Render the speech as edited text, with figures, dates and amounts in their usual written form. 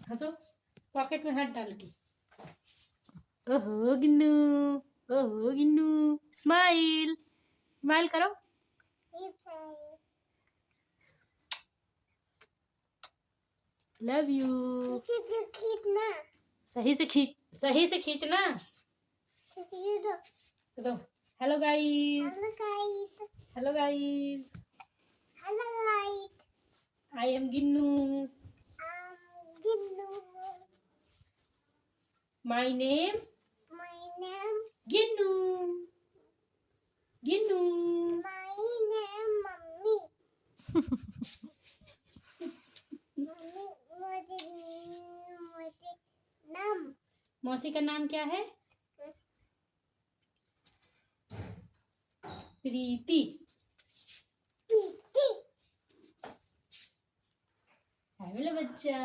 हंसो, पॉकेट में हाथ डाल के। ओहो गिन्नू, ओहो गिन्नू, स्माइल, स्माइल करो। Love you. सही से खींच, सही से खींचना। तो hello guys, hello guys, I am Ginnu, my name Ginnu, Ginnu. मौसी का नाम क्या है? प्रीति। है मेरा बच्चा।